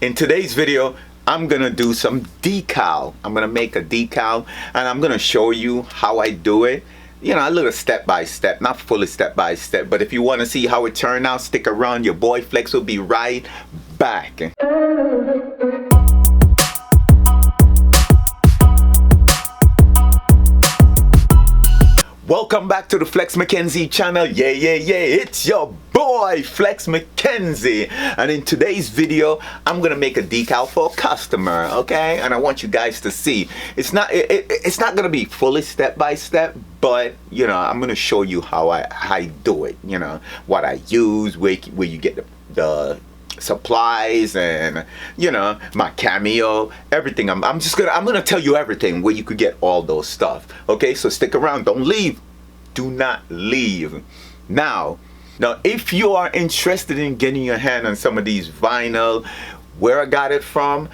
In today's video, I'm gonna do some decal. I'm gonna make a decal and I'm gonna show you how I do it. You know, a little step by step, not fully step by step, but if you want to see how it turned out, stick around. Your boy Flex will be right back. Welcome back to the Flex McKenzie channel. Yeah, it's your boy Flex McKenzie, and in today's video I'm gonna make a decal for a customer, okay? And I want you guys to see it's not gonna be fully step by step, but you know, I'm gonna show you how I do it, you know, what I use, where you get the supplies, and you know, my Cameo, everything. I'm gonna tell you everything where you could get all those stuff. Okay, so stick around, don't leave, do not leave. Now if you are interested in getting your hand on some of these vinyl, where I got it from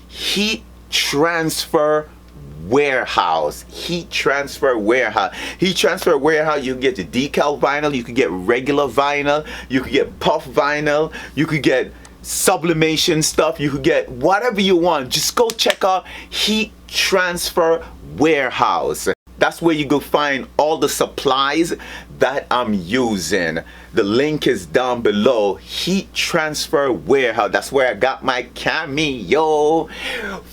Heat Transfer Warehouse. Heat Transfer Warehouse. Heat Transfer Warehouse, you can get the decal vinyl, you can get regular vinyl, you can get puff vinyl, you could get sublimation stuff, you could get whatever you want. Just go check out Heat Transfer Warehouse. That's where you go find all the supplies that I'm using. The link is down below. Heat Transfer Warehouse. That's where I got my Cameo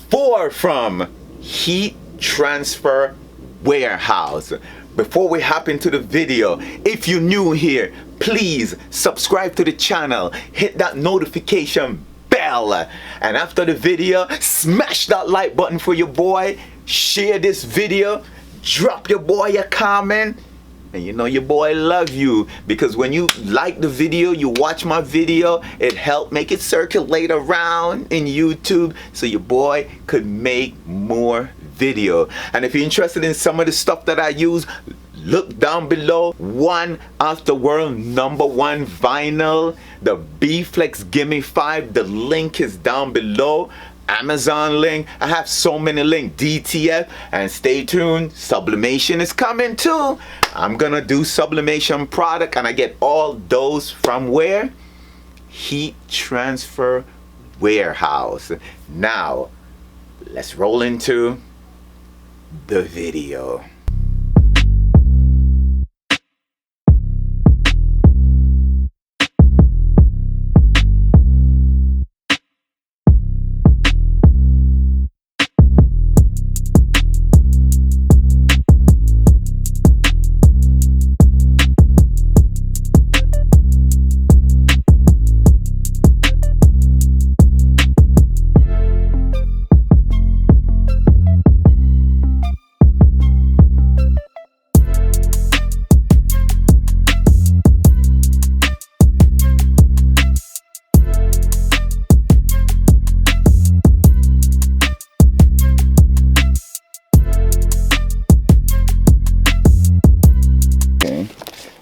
4 from. Heat Transfer Warehouse. Before we hop into the video, if you're new here, please subscribe to the channel, hit that notification bell, and after the video, smash that like button for your boy, share this video, drop your boy a comment, and you know your boy love you, because when you like the video, you watch my video, it helped make it circulate around in YouTube so your boy could make more video. And if you're interested in some of the stuff that I use, look down below. One of the world #1 vinyl, the B-FLEX Gimme5, the link is down below. Amazon link, I have so many links. DTF, and stay tuned, sublimation is coming too. I'm gonna do sublimation product, and I get all those from where? Heat Transfer Warehouse. Now let's roll into the video.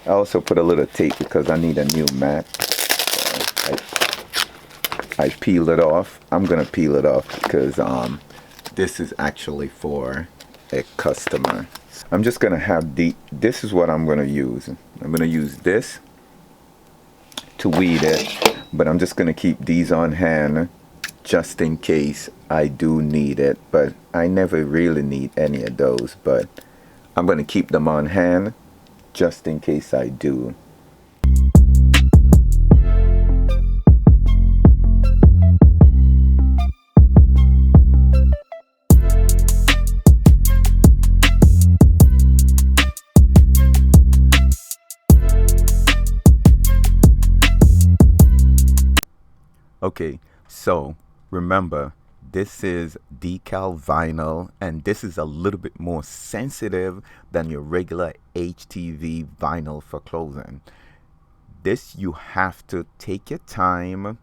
I also put a little tape because I need a new mat. So I peel it off. I'm gonna peel it off because this is actually for a customer. I'm just gonna have this is what I'm gonna use. I'm gonna use this to weed it, but I'm just gonna keep these on hand just in case I do need it. But I never really need any of those, but I'm gonna keep them on hand just in case I do. Okay, so remember, this is decal vinyl, and this is a little bit more sensitive than your regular HTV vinyl for clothing. This you have to take your time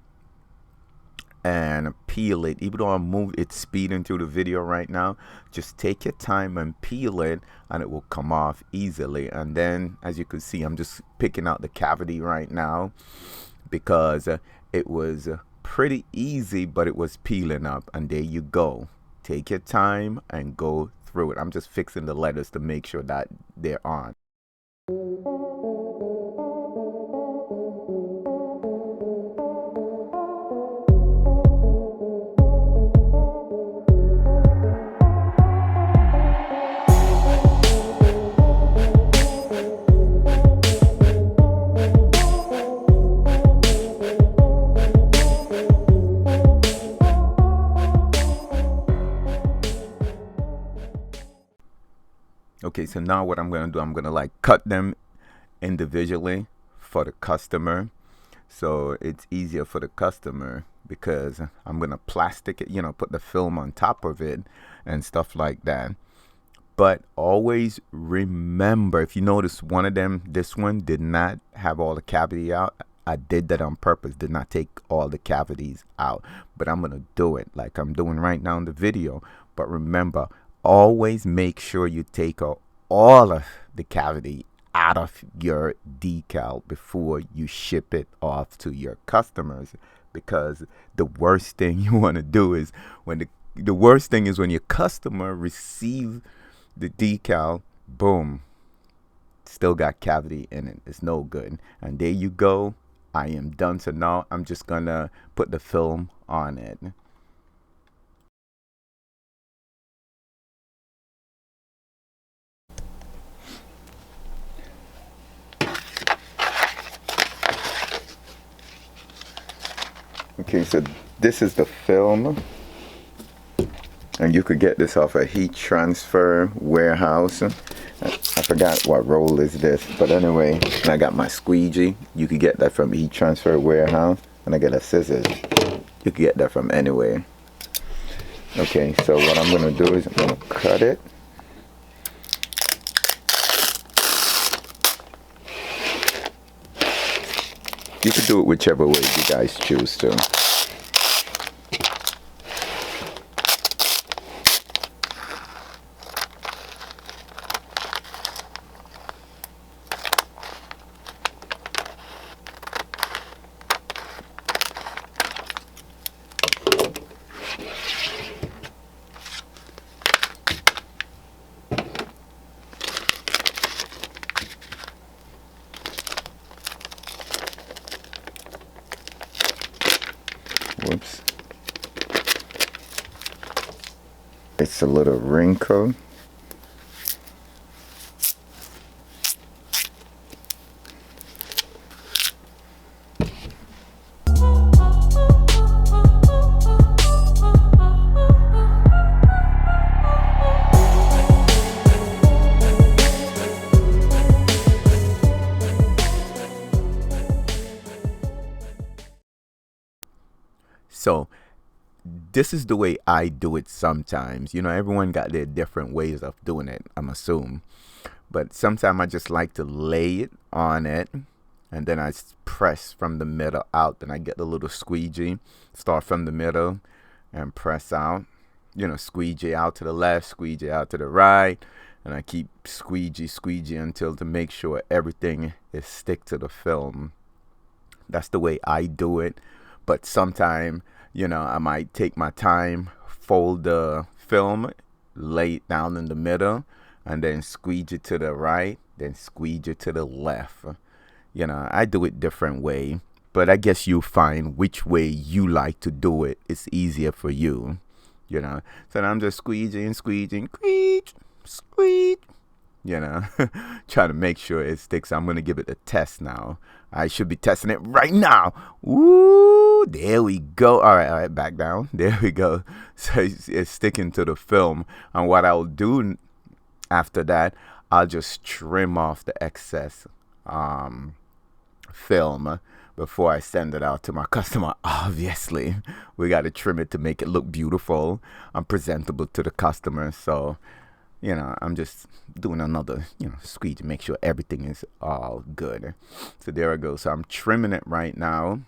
and peel it. Even though it's speeding through the video right now, just take your time and peel it, and it will come off easily. And then, as you can see, I'm just picking out the cavity right now because it was pretty easy, but it was peeling up. And there you go. Take your time and go through it. I'm just fixing the letters to make sure that they're on. Okay, so now what I'm gonna do, I'm gonna like cut them individually for the customer, so it's easier for the customer, because I'm gonna plastic it, you know, put the film on top of it and stuff like that. But always remember, if you notice one of them, this one did not have all the cavity out. I did that on purpose, did not take all the cavities out, but I'm gonna do it like I'm doing right now in the video. But remember, always make sure you take out all of the cavity out of your decal before you ship it off to your customers, because the worst thing you want to do is when the worst thing is when your customer receives the decal, boom, still got cavity in it. It's no good. And there you go, I am done. So now I'm just gonna put the film on it. Okay, so this is the film, and you could get this off a heat transfer warehouse. I forgot what roll is this, but anyway, and I got my squeegee. You could get that from heat transfer warehouse, and I got a scissors. You could get that from anywhere. Okay, so what I'm gonna do is I'm gonna cut it. You can do it whichever way you guys choose to. Whoops. It's a little wrinkle. So this is the way I do it sometimes. You know, everyone got their different ways of doing it, I'm assuming. But sometimes I just like to lay it on it, and then I press from the middle out. Then I get the little squeegee, start from the middle and press out. You know, squeegee out to the left, squeegee out to the right. And I keep squeegee until to make sure everything is stick to the film. That's the way I do it. But sometimes, you know, I might take my time, fold the film, lay it down in the middle, and then squeegee to the right, then squeegee to the left. You know, I do it different way, but I guess you find which way you like to do it. It's easier for you, you know. So I'm just squeegee, squeege, you know, trying to make sure it sticks. I'm going to give it a test now. I should be testing it right now. Ooh, there we go. All right, back down. There we go. So it's sticking to the film. And what I'll do after that, I'll just trim off the excess film before I send it out to my customer. Obviously, we got to trim it to make it look beautiful and presentable to the customer. So, you know, I'm just doing another, you know, squeeze to make sure everything is all good. So there I go. So I'm trimming it right now.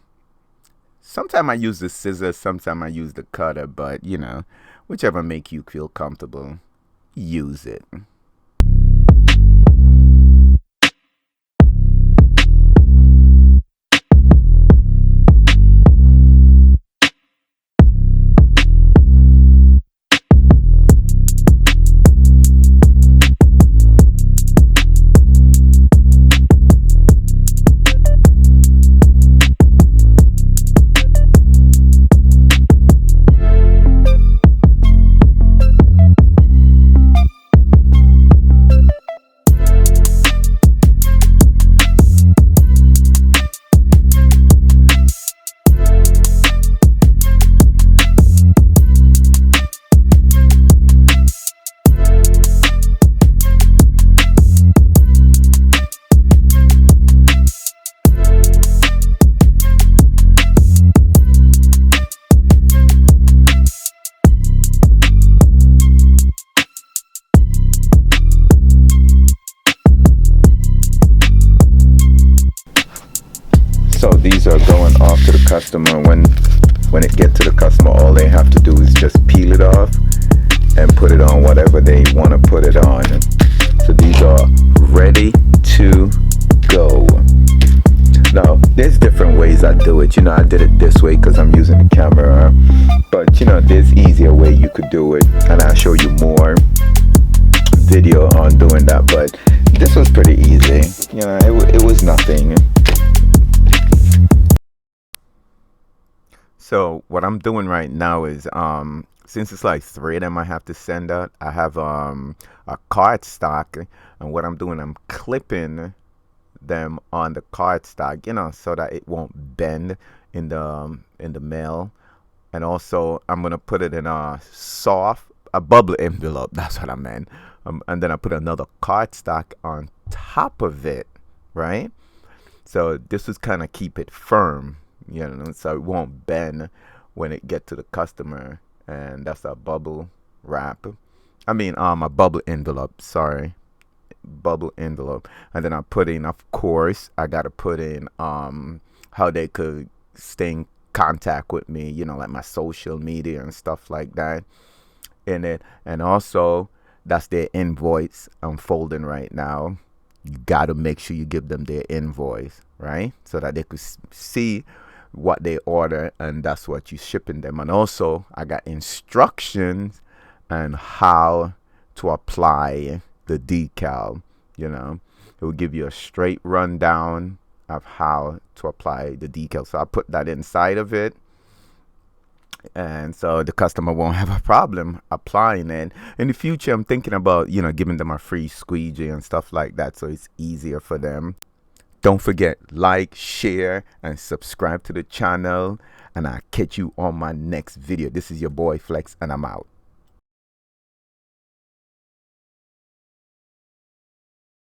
Sometimes I use the scissors, sometimes I use the cutter, but, you know, whichever make you feel comfortable, use it. customer, all they have to do is just peel it off and put it on whatever they want to put it on. So these are ready to go. Now there's different ways I do it. You know, I did it this way because I'm using the camera, but you know, there's easier way you could do it, and I'll show you more video on doing that. But this was pretty easy. You know, it was nothing. So what I'm doing right now is since it's like 3 of them I have to send out, I have a card stock, and what I'm doing, I'm clipping them on the card stock, you know, so that it won't bend in the mail. And also I'm gonna put it in a bubble envelope, that's what I meant. And then I put another card stock on top of it, right? So this is kind of keep it firm, you know, so it won't bend when it get to the customer. And that's a bubble wrap. I mean, a bubble envelope, sorry. Bubble envelope. And then I put in, of course, I got to put in how they could stay in contact with me, you know, like my social media and stuff like that in it. And also, that's their invoice I'm folding right now. You got to make sure you give them their invoice, right? So that they could see what they order, and that's what you're shipping them. And also I got instructions on how to apply the decal. You know, it will give you a straight rundown of how to apply the decal. So I put that inside of it, and so the customer won't have a problem applying it. In the future, I'm thinking about, you know, giving them a free squeegee and stuff like that, so it's easier for them. Don't forget, like, share, and subscribe to the channel, and I'll catch you on my next video. This is your boy Flex, and I'm out.